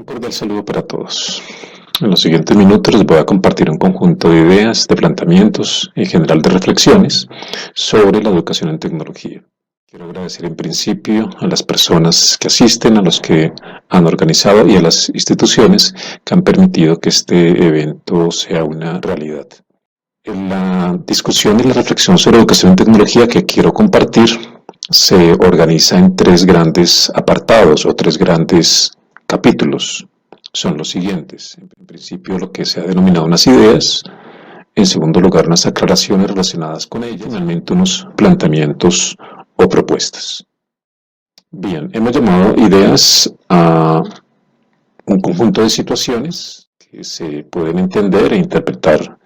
Un cordial saludo para todos. En los siguientes minutos les voy a compartir un conjunto de ideas, de planteamientos, en general de reflexiones sobre la educación en tecnología. Quiero agradecer en principio a las personas que asisten, a los que han organizado y a las instituciones que han permitido que este evento sea una realidad. En la discusión y la reflexión sobre educación en tecnología que quiero compartir se organiza en tres grandes apartados o tres grandes capítulos. Son los siguientes. En principio, lo que se ha denominado unas ideas. En segundo lugar, unas aclaraciones relacionadas con ellas. Finalmente, unos planteamientos o propuestas. Bien, hemos llamado ideas a un conjunto de situaciones que se pueden entender e interpretar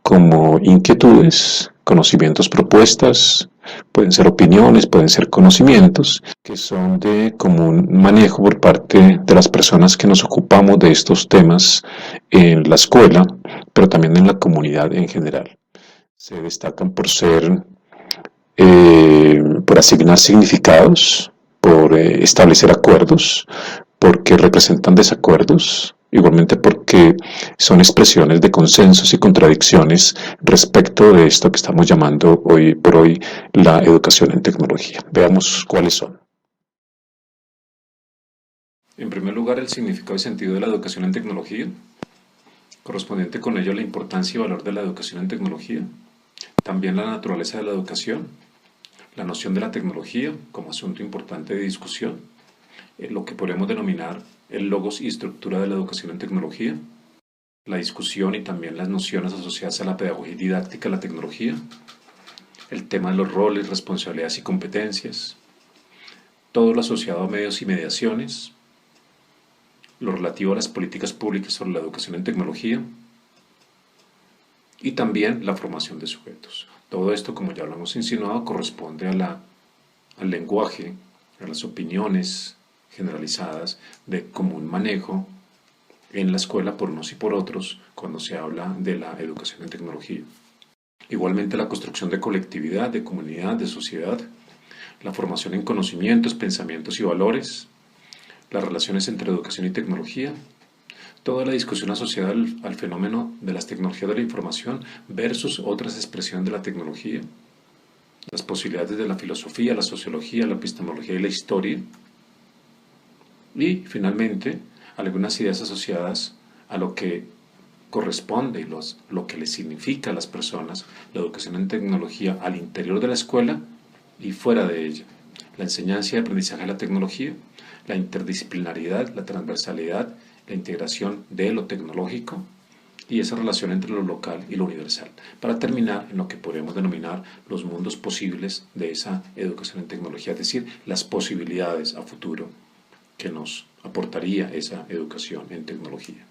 como inquietudes, conocimientos, propuestas, pueden ser opiniones, pueden ser conocimientos, que son de común manejo por parte de las personas que nos ocupamos de estos temas en la escuela, pero también en la comunidad en general. Se destacan por ser, por asignar significados, por establecer acuerdos, porque representan desacuerdos, igualmente porque son expresiones de consensos y contradicciones respecto de esto que estamos llamando hoy por hoy la educación en tecnología. Veamos cuáles son. En primer lugar, el significado y sentido de la educación en tecnología, correspondiente con ello a la importancia y valor de la educación en tecnología, también la naturaleza de la educación, la noción de la tecnología como asunto importante de discusión, lo que podemos denominar el logos y estructura de la educación en tecnología, la discusión y también las nociones asociadas a la pedagogía y didáctica de la tecnología, el tema de los roles, responsabilidades y competencias, todo lo asociado a medios y mediaciones, lo relativo a las políticas públicas sobre la educación en tecnología y también la formación de sujetos. Todo esto, como ya lo hemos insinuado, corresponde al lenguaje, a las opiniones generalizadas de común manejo en la escuela por unos y por otros cuando se habla de la educación en tecnología. Igualmente la construcción de colectividad, de comunidad, de sociedad, la formación en conocimientos, pensamientos y valores, las relaciones entre educación y tecnología, toda la discusión asociada al fenómeno de las tecnologías de la información versus otras expresiones de la tecnología, las posibilidades de la filosofía, la sociología, la epistemología y la historia, y finalmente algunas ideas asociadas a lo que corresponde y lo que le significa a las personas la educación en tecnología al interior de la escuela y fuera de ella, la enseñanza y aprendizaje de la tecnología, la interdisciplinaridad, la transversalidad, la integración de lo tecnológico y esa relación entre lo local y lo universal, para terminar en lo que podemos denominar los mundos posibles de esa educación en tecnología, es decir, las posibilidades a futuro que nos aportaría esa educación en tecnología.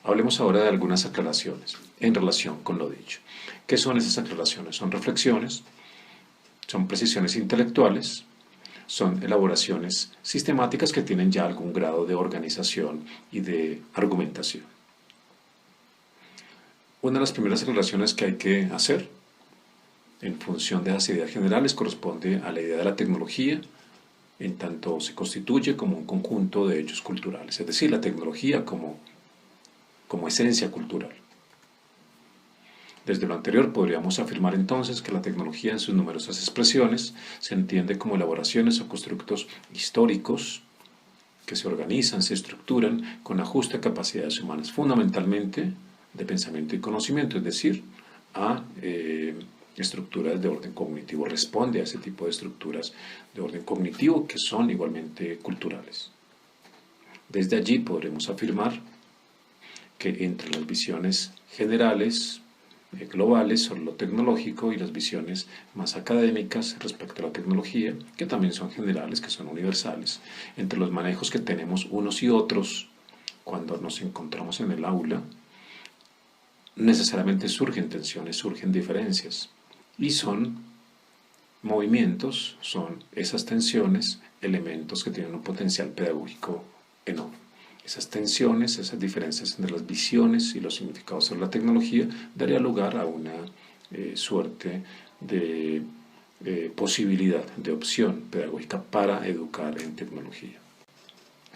Hablemos ahora de algunas aclaraciones en relación con lo dicho. ¿Qué son esas aclaraciones? Son reflexiones, son precisiones intelectuales, son elaboraciones sistemáticas que tienen ya algún grado de organización y de argumentación. Una de las primeras aclaraciones que hay que hacer en función de las ideas generales corresponde a la idea de la tecnología, en tanto se constituye como un conjunto de hechos culturales, es decir, la tecnología como esencia cultural. Desde lo anterior podríamos afirmar entonces que la tecnología en sus numerosas expresiones se entiende como elaboraciones o constructos históricos que se organizan, se estructuran con ajuste a capacidades humanas, fundamentalmente de pensamiento y conocimiento, es decir, a estructuras de orden cognitivo, responde a ese tipo de estructuras de orden cognitivo que son igualmente culturales. Desde allí podremos afirmar que entre las visiones generales, globales sobre lo tecnológico y las visiones más académicas respecto a la tecnología, que también son generales, que son universales, entre los manejos que tenemos unos y otros cuando nos encontramos en el aula, necesariamente surgen tensiones, surgen diferencias, y son movimientos, son esas tensiones, elementos que tienen un potencial pedagógico enorme. Esas tensiones, esas diferencias entre las visiones y los significados sobre la tecnología daría lugar a una suerte de posibilidad, de opción pedagógica para educar en tecnología.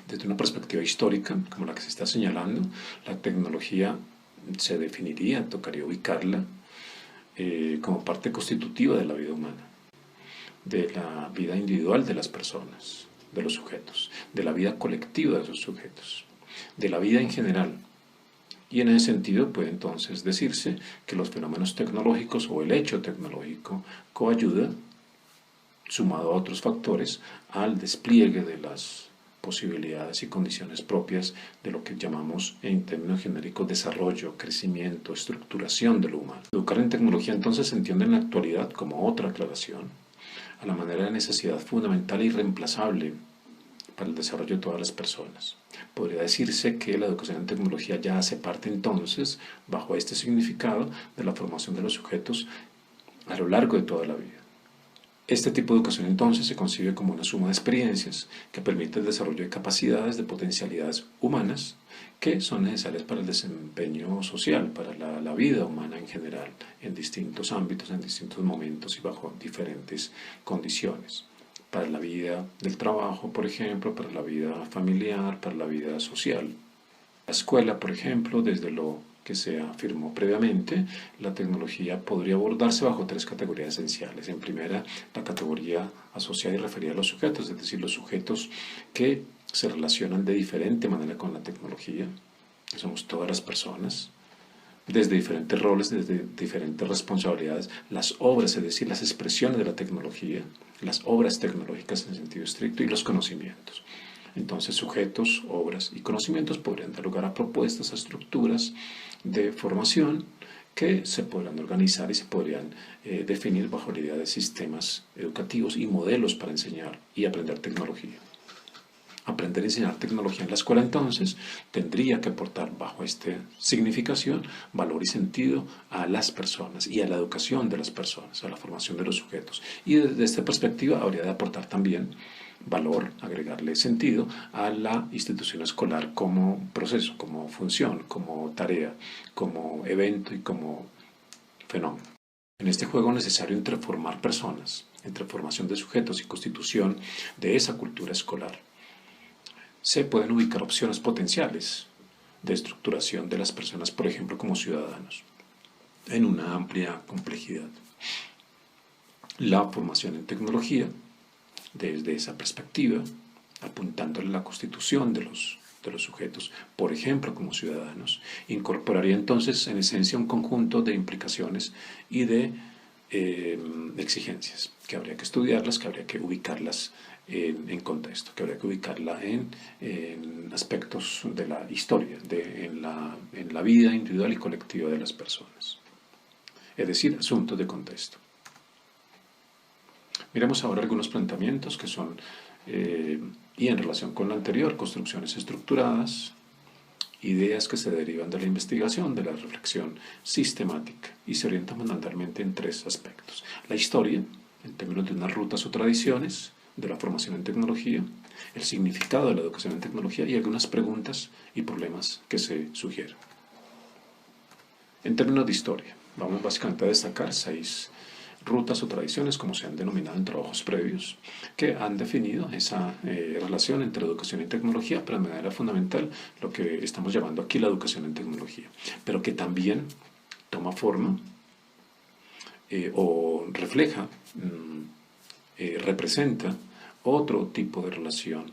Desde una perspectiva histórica, como la que se está señalando, la tecnología se definiría, tocaría ubicarla como parte constitutiva de la vida humana, de la vida individual de las personas, de los sujetos, de la vida colectiva de esos sujetos, de la vida en general. Y en ese sentido puede entonces decirse que los fenómenos tecnológicos o el hecho tecnológico coayuda, sumado a otros factores, al despliegue de las posibilidades y condiciones propias de lo que llamamos en términos genéricos desarrollo, crecimiento, estructuración de lo humano. Educar en tecnología entonces se entiende en la actualidad como otra aclaración a la manera de necesidad fundamental e irreemplazable para el desarrollo de todas las personas. Podría decirse que la educación en tecnología ya hace parte entonces, bajo este significado, de la formación de los sujetos a lo largo de toda la vida. Este tipo de educación entonces se concibe como una suma de experiencias que permite el desarrollo de capacidades, de potencialidades humanas que son necesarias para el desempeño social, para la vida humana en general, en distintos ámbitos, en distintos momentos y bajo diferentes condiciones. Para la vida del trabajo, por ejemplo, para la vida familiar, para la vida social. La escuela, por ejemplo, desde lo que se afirmó previamente, la tecnología podría abordarse bajo tres categorías esenciales. En primera, la categoría asociada y referida a los sujetos, es decir, los sujetos que se relacionan de diferente manera con la tecnología, que somos todas las personas, desde diferentes roles, desde diferentes responsabilidades, las obras, es decir, las expresiones de la tecnología, las obras tecnológicas en sentido estricto y los conocimientos. Entonces, sujetos, obras y conocimientos podrían dar lugar a propuestas, a estructuras de formación que se podrán organizar y se podrían definir bajo la idea de sistemas educativos y modelos para enseñar y aprender tecnología. Aprender a enseñar tecnología en la escuela entonces tendría que aportar bajo esta significación valor y sentido a las personas y a la educación de las personas, a la formación de los sujetos. Y desde esta perspectiva habría de aportar también valor, agregarle sentido a la institución escolar como proceso, como función, como tarea, como evento y como fenómeno. En este juego necesario entre formar personas, entre formación de sujetos y constitución de esa cultura escolar, se pueden ubicar opciones potenciales de estructuración de las personas, por ejemplo, como ciudadanos, en una amplia complejidad. La formación en tecnología, desde esa perspectiva, apuntándole a la constitución de los sujetos, por ejemplo, como ciudadanos, incorporaría entonces en esencia un conjunto de implicaciones y de exigencias, que habría que estudiarlas, que habría que ubicarlas en contexto, que habría que ubicarla en aspectos de la historia, en la vida individual y colectiva de las personas. Es decir, asuntos de contexto. Miremos ahora algunos planteamientos que son, y en relación con lo anterior, construcciones estructuradas, ideas que se derivan de la investigación, de la reflexión sistemática y se orientan fundamentalmente en tres aspectos. La historia, en términos de unas rutas o tradiciones de la formación en tecnología, el significado de la educación en tecnología y algunas preguntas y problemas que se sugieren. En términos de historia, vamos básicamente a destacar 6 rutas o tradiciones, como se han denominado en trabajos previos, que han definido esa relación entre educación y tecnología, pero de manera fundamental lo que estamos llamando aquí la educación en tecnología, pero que también toma forma o refleja, representa otro tipo de relación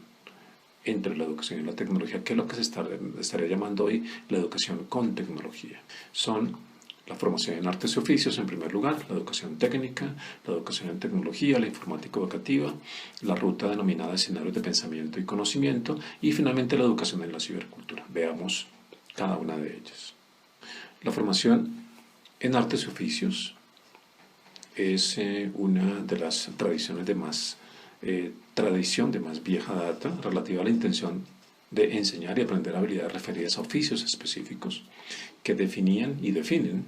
entre la educación y la tecnología, que es lo que se estaría llamando hoy la educación con tecnología. Son la formación en artes y oficios, en primer lugar, la educación técnica, la educación en tecnología, la informática educativa, la ruta denominada escenarios de pensamiento y conocimiento, y finalmente la educación en la cibercultura. Veamos cada una de ellas. La formación en artes y oficios es una de las tradiciones de más vieja data relativa a la intención de enseñar y aprender habilidades referidas a oficios específicos que definían y definen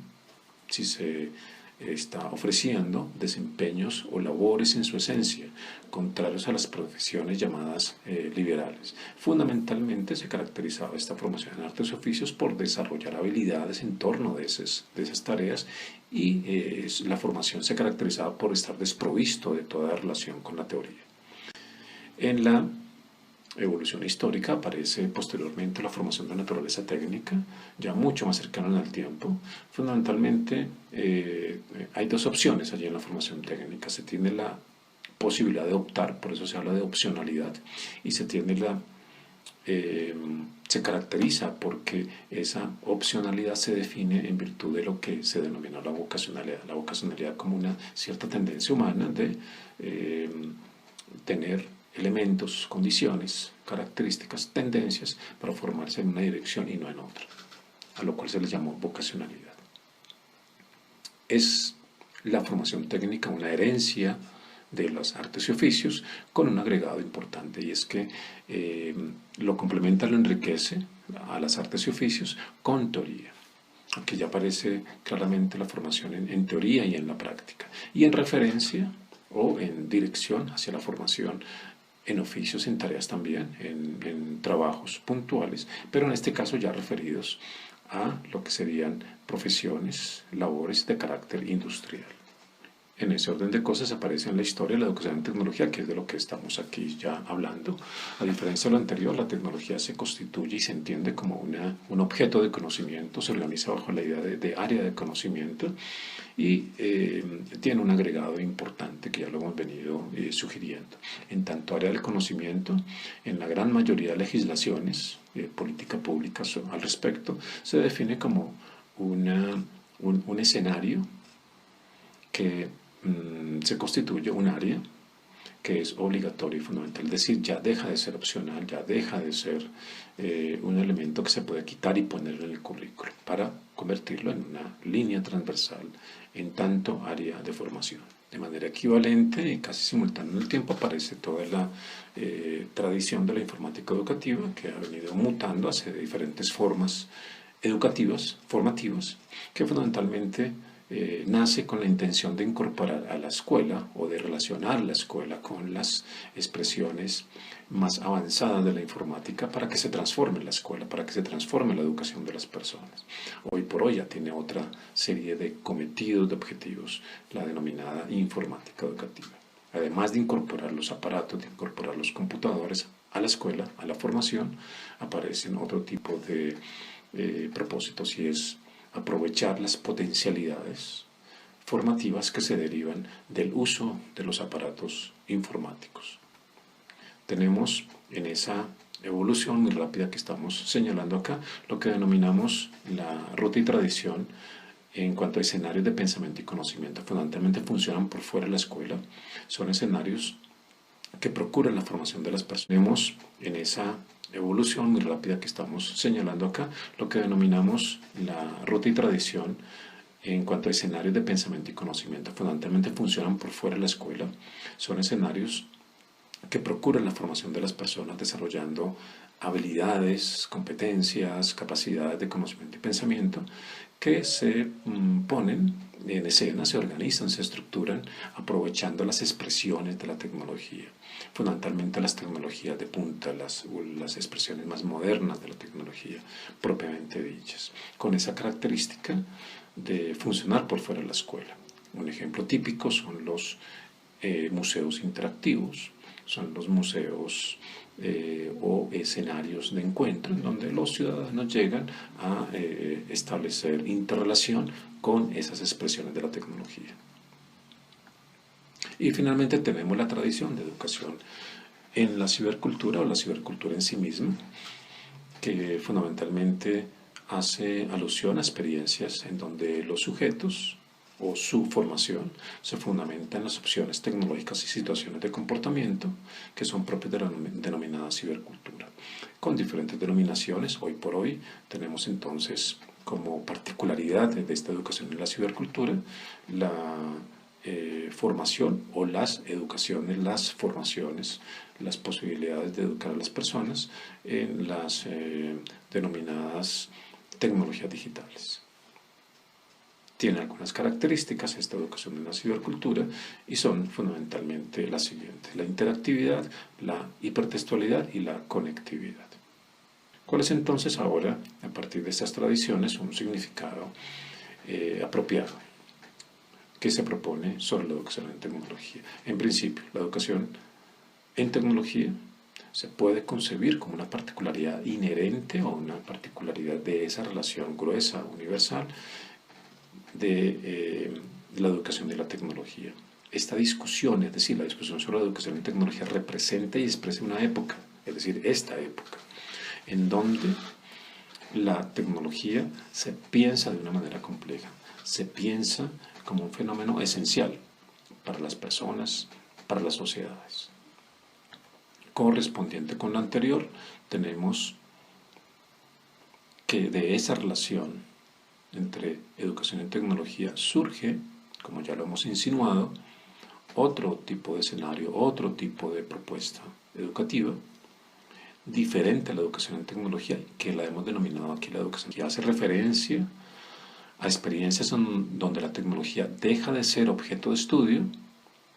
si se está ofreciendo desempeños o labores en su esencia, contrarios a las profesiones llamadas liberales. Fundamentalmente se caracterizaba esta formación en artes y oficios por desarrollar habilidades en torno de esas tareas y la formación se caracterizaba por estar desprovisto de toda relación con la teoría. En la evolución histórica aparece posteriormente la formación de naturaleza técnica, ya mucho más cercana en el tiempo. Fundamentalmente hay dos opciones allí en la formación técnica. Se tiene la posibilidad de optar, por eso se habla de opcionalidad, y se tiene se caracteriza porque esa opcionalidad se define en virtud de lo que se denomina la vocacionalidad como una cierta tendencia humana de tener elementos, condiciones, características, tendencias para formarse en una dirección y no en otra, a lo cual se les llamó vocacionalidad. Es la formación técnica una herencia de las artes y oficios con un agregado importante, y es que lo complementa, lo enriquece a las artes y oficios con teoría. Aquí ya aparece claramente la formación en teoría y en la práctica, y en referencia o en dirección hacia la formación en oficios, en tareas también, en trabajos puntuales, pero en este caso ya referidos a lo que serían profesiones, labores de carácter industrial. En ese orden de cosas aparece en la historia la educación en tecnología, que es de lo que estamos aquí ya hablando. A diferencia de lo anterior, la tecnología se constituye y se entiende como un objeto de conocimiento, se organiza bajo la idea de área de conocimiento, y tiene un agregado importante que ya lo hemos venido sugiriendo. En tanto área del conocimiento, en la gran mayoría de legislaciones, política pública al respecto, se define como un escenario que se constituye un área que es obligatorio y fundamental, es decir, ya deja de ser opcional, ya deja de ser un elemento que se puede quitar y poner en el currículo para convertirlo en una línea transversal en tanto área de formación. De manera equivalente y casi simultánea en el tiempo aparece toda la tradición de la informática educativa, que ha venido mutando hacia diferentes formas educativas, formativas, que fundamentalmente nace con la intención de incorporar a la escuela o de relacionar la escuela con las expresiones más avanzadas de la informática para que se transforme la escuela, para que se transforme la educación de las personas. Hoy por hoy ya tiene otra serie de cometidos, de objetivos, la denominada informática educativa. Además de incorporar los aparatos, de incorporar los computadores a la escuela, a la formación, aparecen otro tipo de propósitos, y es aprovechar las potencialidades formativas que se derivan del uso de los aparatos informáticos. Tenemos en esa evolución muy rápida que estamos señalando acá lo que denominamos la ruta y tradición en cuanto a escenarios de pensamiento y conocimiento. Fundamentalmente funcionan por fuera de la escuela, son escenarios que procuran la formación de las personas. Tenemos en esa evolución muy rápida que estamos señalando acá lo que denominamos la ruta y tradición en cuanto a escenarios de pensamiento y conocimiento. Fundamentalmente funcionan por fuera de la escuela, son escenarios que procuran la formación de las personas desarrollando habilidades, competencias, capacidades de conocimiento y pensamiento que se ponen en escena, se organizan, se estructuran aprovechando las expresiones de la tecnología, fundamentalmente las tecnologías de punta, las expresiones más modernas de la tecnología propiamente dichas, con esa característica de funcionar por fuera de la escuela. Un ejemplo típico son los museos interactivos, son los museos o escenarios de encuentro en donde los ciudadanos llegan a establecer interrelación con esas expresiones de la tecnología. Y finalmente tenemos la tradición de educación en la cibercultura o la cibercultura en sí misma, que fundamentalmente hace alusión a experiencias en donde los sujetos o su formación se fundamenta en las opciones tecnológicas y situaciones de comportamiento que son propias de la denominada cibercultura. Con diferentes denominaciones, hoy por hoy tenemos entonces como particularidad de esta educación en la cibercultura la formación o las educaciones, las formaciones, las posibilidades de educar a las personas en las denominadas tecnologías digitales. Tiene algunas características esta educación en la cibercultura y son fundamentalmente las siguientes: la interactividad, la hipertextualidad y la conectividad. ¿Cuál es entonces ahora, a partir de estas tradiciones, un significado apropiado que se propone sobre la educación en tecnología? En principio, la educación en tecnología se puede concebir como una particularidad inherente o una particularidad de esa relación gruesa, universal, de la educación y la tecnología. Esta discusión, es decir, la discusión sobre la educación y tecnología, representa y expresa una época, es decir, esta época, en donde la tecnología se piensa de una manera compleja, se piensa como un fenómeno esencial para las personas, para las sociedades. Correspondiente con lo anterior, tenemos que de esa relación entre educación y tecnología surge, como ya lo hemos insinuado, otro tipo de escenario, otro tipo de propuesta educativa, diferente a la educación en tecnología, que la hemos denominado aquí la educación, que hace referencia a experiencias donde la tecnología deja de ser objeto de estudio,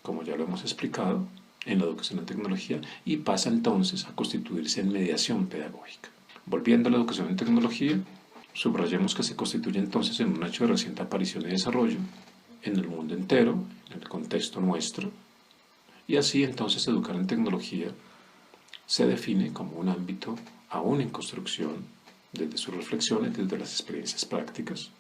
como ya lo hemos explicado, en la educación en tecnología, y pasa entonces a constituirse en mediación pedagógica. Volviendo a la educación en tecnología, subrayemos que se constituye entonces en un hecho de reciente aparición y desarrollo en el mundo entero, en el contexto nuestro, y así entonces educar en tecnología se define como un ámbito aún en construcción desde sus reflexiones, desde las experiencias prácticas,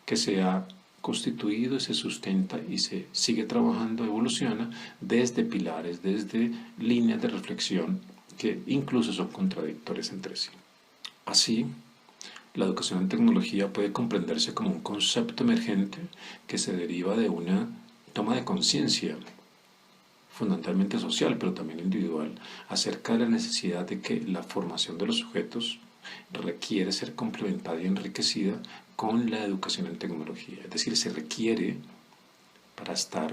que se ha constituido y se sustenta y se sigue trabajando, evoluciona desde pilares, desde líneas de reflexión que incluso son contradictorias entre sí. Así, la educación en tecnología puede comprenderse como un concepto emergente que se deriva de una toma de conciencia, fundamentalmente social, pero también individual, acerca de la necesidad de que la formación de los sujetos requiere ser complementada y enriquecida con la educación en tecnología. Es decir, se requiere, para estar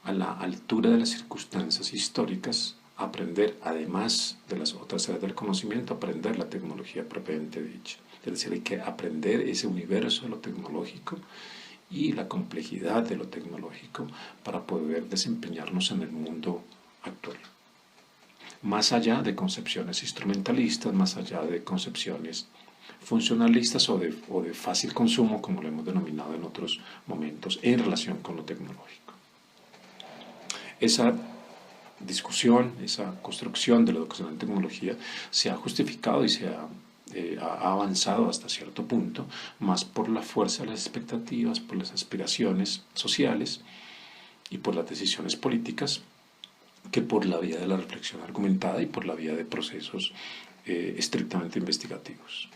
a la altura de las circunstancias históricas, aprender, además de las otras áreas del conocimiento, aprender la tecnología propiamente dicha. Es decir, hay que aprender ese universo de lo tecnológico y la complejidad de lo tecnológico para poder desempeñarnos en el mundo actual. Más allá de concepciones instrumentalistas, más allá de concepciones funcionalistas o de fácil consumo, como lo hemos denominado en otros momentos, en relación con lo tecnológico. Esa discusión, esa construcción de la educación en tecnología se ha justificado y se ha avanzado hasta cierto punto, más por la fuerza de las expectativas, por las aspiraciones sociales y por las decisiones políticas, que por la vía de la reflexión argumentada y por la vía de procesos estrictamente investigativos.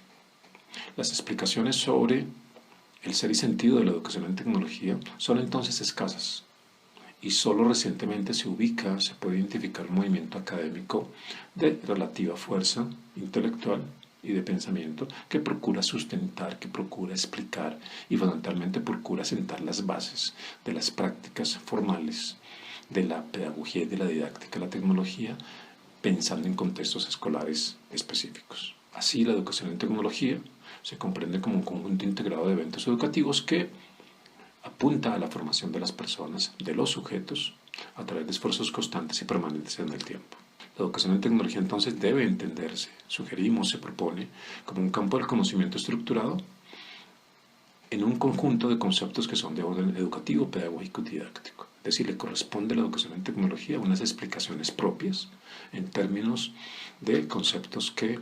Las explicaciones sobre el ser y sentido de la educación en tecnología son entonces escasas y solo recientemente se puede identificar un movimiento académico de relativa fuerza intelectual y de pensamiento que procura sustentar, que procura explicar y fundamentalmente procura sentar las bases de las prácticas formales de la pedagogía y de la didáctica de la tecnología, pensando en contextos escolares específicos. Así, la educación en tecnología se comprende como un conjunto integrado de eventos educativos que apunta a la formación de las personas, de los sujetos, a través de esfuerzos constantes y permanentes en el tiempo. La educación en tecnología entonces debe entenderse, sugerimos, se propone, como un campo del conocimiento estructurado en un conjunto de conceptos que son de orden educativo, pedagógico y didáctico. Es decir, le corresponde a la educación en tecnología unas explicaciones propias en términos de conceptos que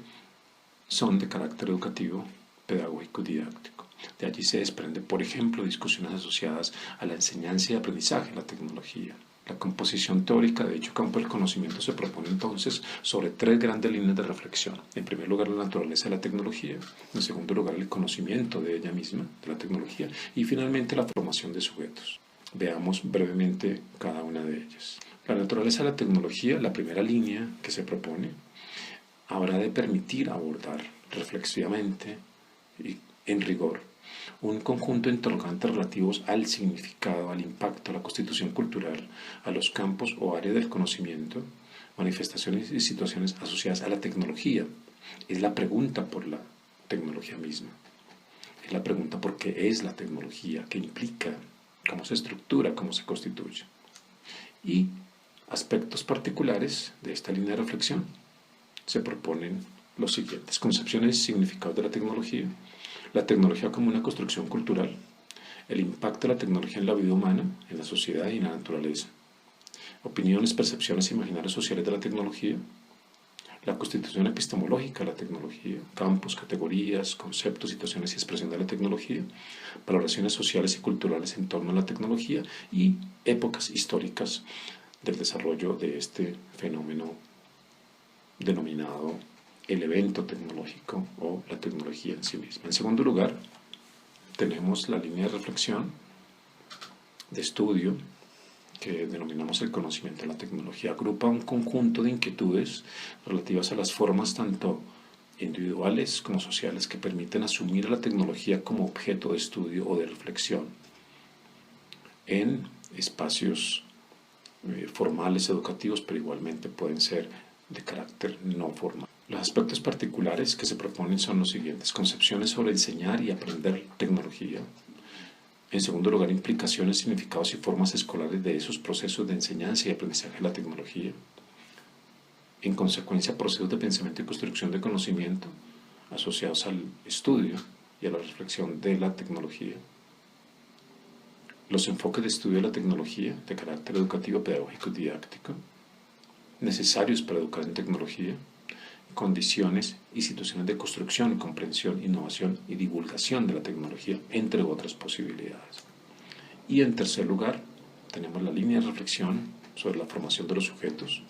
son de carácter educativo, pedagógico y didáctico. De allí se desprende, por ejemplo, discusiones asociadas a la enseñanza y aprendizaje en la tecnología. La composición teórica de dicho campo del conocimiento se propone entonces sobre tres grandes líneas de reflexión. En primer lugar, la naturaleza de la tecnología. En segundo lugar, el conocimiento de ella misma, de la tecnología. Y finalmente, la formación de sujetos. Veamos brevemente cada una de ellas. La naturaleza de la tecnología, la primera línea que se propone, habrá de permitir abordar reflexivamente y en rigor un conjunto de interrogantes relativos al significado, al impacto, a la constitución cultural, a los campos o áreas del conocimiento, manifestaciones y situaciones asociadas a la tecnología. Es la pregunta por la tecnología misma. Es la pregunta por qué es la tecnología, qué implica, cómo se estructura, cómo se constituye. Y aspectos particulares de esta línea de reflexión se proponen los siguientes: concepciones y significados de la tecnología como una construcción cultural, el impacto de la tecnología en la vida humana, en la sociedad y en la naturaleza, opiniones, percepciones e imaginarios sociales de la tecnología, la constitución epistemológica de la tecnología, campos, categorías, conceptos, situaciones y expresión de la tecnología, valoraciones sociales y culturales en torno a la tecnología y épocas históricas del desarrollo de este fenómeno denominado el evento tecnológico o la tecnología en sí misma. En segundo lugar, tenemos la línea de reflexión, de estudio, que denominamos el conocimiento de la tecnología. Agrupa un conjunto de inquietudes relativas a las formas tanto individuales como sociales que permiten asumir a la tecnología como objeto de estudio o de reflexión en espacios formales, educativos, pero igualmente pueden ser de carácter no formal. Los aspectos particulares que se proponen son los siguientes: concepciones sobre enseñar y aprender tecnología. En segundo lugar, implicaciones, significados y formas escolares de esos procesos de enseñanza y aprendizaje de la tecnología. En consecuencia, procesos de pensamiento y construcción de conocimiento asociados al estudio y a la reflexión de la tecnología. Los enfoques de estudio de la tecnología de carácter educativo, pedagógico y didáctico, necesarios para educar en tecnología, condiciones y situaciones de construcción, comprensión, innovación y divulgación de la tecnología, entre otras posibilidades. Y en tercer lugar, tenemos la línea de reflexión sobre la formación de los sujetos,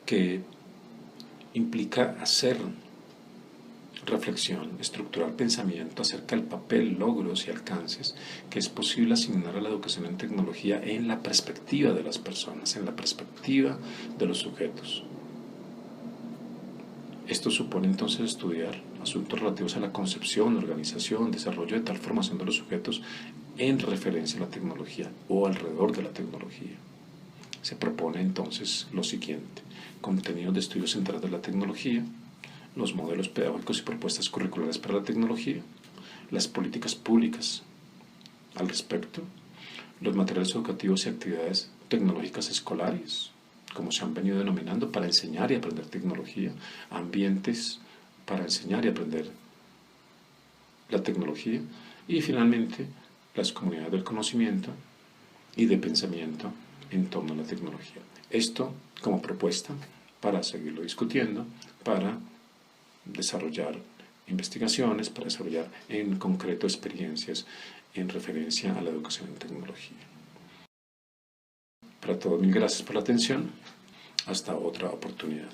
que implica hacer reflexión, estructurar pensamiento acerca del papel, logros y alcances que es posible asignar a la educación en tecnología en la perspectiva de las personas, en la perspectiva de los sujetos. Esto supone entonces estudiar asuntos relativos a la concepción, organización, desarrollo de tal formación de los sujetos en referencia a la tecnología o alrededor de la tecnología. Se propone entonces lo siguiente: contenidos de estudios centrales de la tecnología, los modelos pedagógicos y propuestas curriculares para la tecnología, las políticas públicas al respecto, los materiales educativos y actividades tecnológicas escolares, como se han venido denominando, para enseñar y aprender tecnología, ambientes para enseñar y aprender la tecnología, y finalmente las comunidades del conocimiento y de pensamiento en torno a la tecnología. Esto como propuesta para seguirlo discutiendo, para desarrollar investigaciones, para desarrollar en concreto experiencias en referencia a la educación en tecnología. Para todos, mil gracias por la atención. Hasta otra oportunidad.